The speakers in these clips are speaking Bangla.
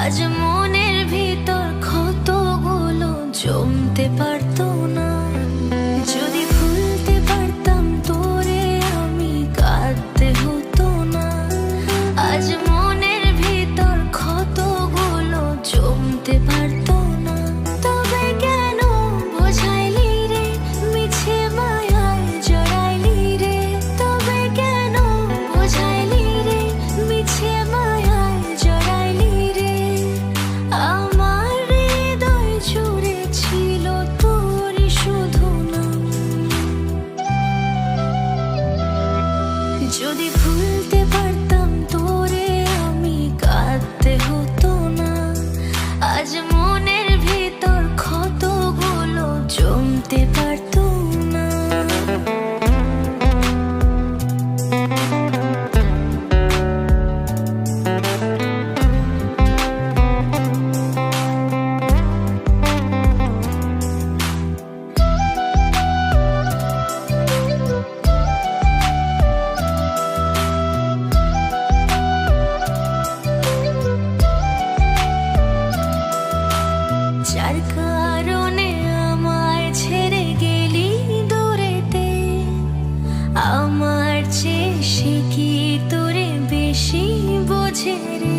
আজ মনের ভিতর ক্ষতগুলো জমতে পারতো না। যদি ভুলতে পারতাম তোরে আমি কাঁদতে হতো না। আজ মনের ভিতর ক্ষতগুলো জমতে পারতো না। তবে কেন বোঝাইলি রে মিছে মায়ায় জড়াইলি রে। তবে কেন বোঝাইলি রে মিছে মায়ায় জড়াইলি রে। আমার হৃদয় জুড়ে ছিল তোরই শুধু নাম। যদি ভুলতে পারতাম তোরে আমি কাঁদতে হতো না। আজ মনের ভিতর ক্ষতগুলো জমতে পারতো না। যার কারণে আমায় ছেড়ে গেলি দূরেতে, আমার চেয়ে সে কি তোরে বেশি বোঝে রে।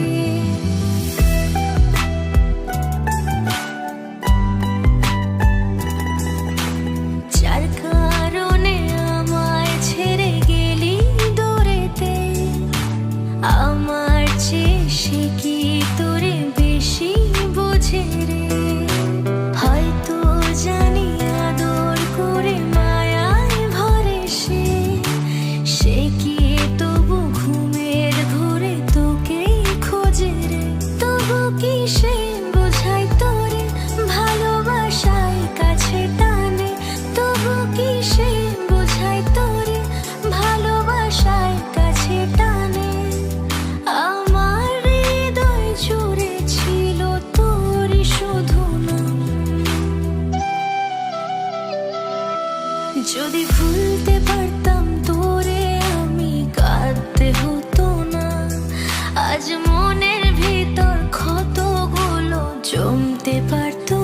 যার কারণে আমায় ছেড়ে গেলি দূরেতে, আমার চেয়ে সে কি তোরে বেশি বোঝে রে। হয়তো জানি আদর করে মায়ায় ভরে সে কি তবু ঘুমের ঘোরে তোকেই খোঁজে রে। তবু কি সে বোঝাই তোরে ভালোবাসায় কাছে টানে। তবু কি সে বোঝাই তোরে ভালোবাসায় কাছে টানে। আমার হৃদয় জুড়ে ছিল তোরই শুধু নাম। যদি ভুলতে পারতাম তোরে আমি কাঁদতে হতো না। আজ মনের ভিতর ক্ষতগুলো জমতে পারতো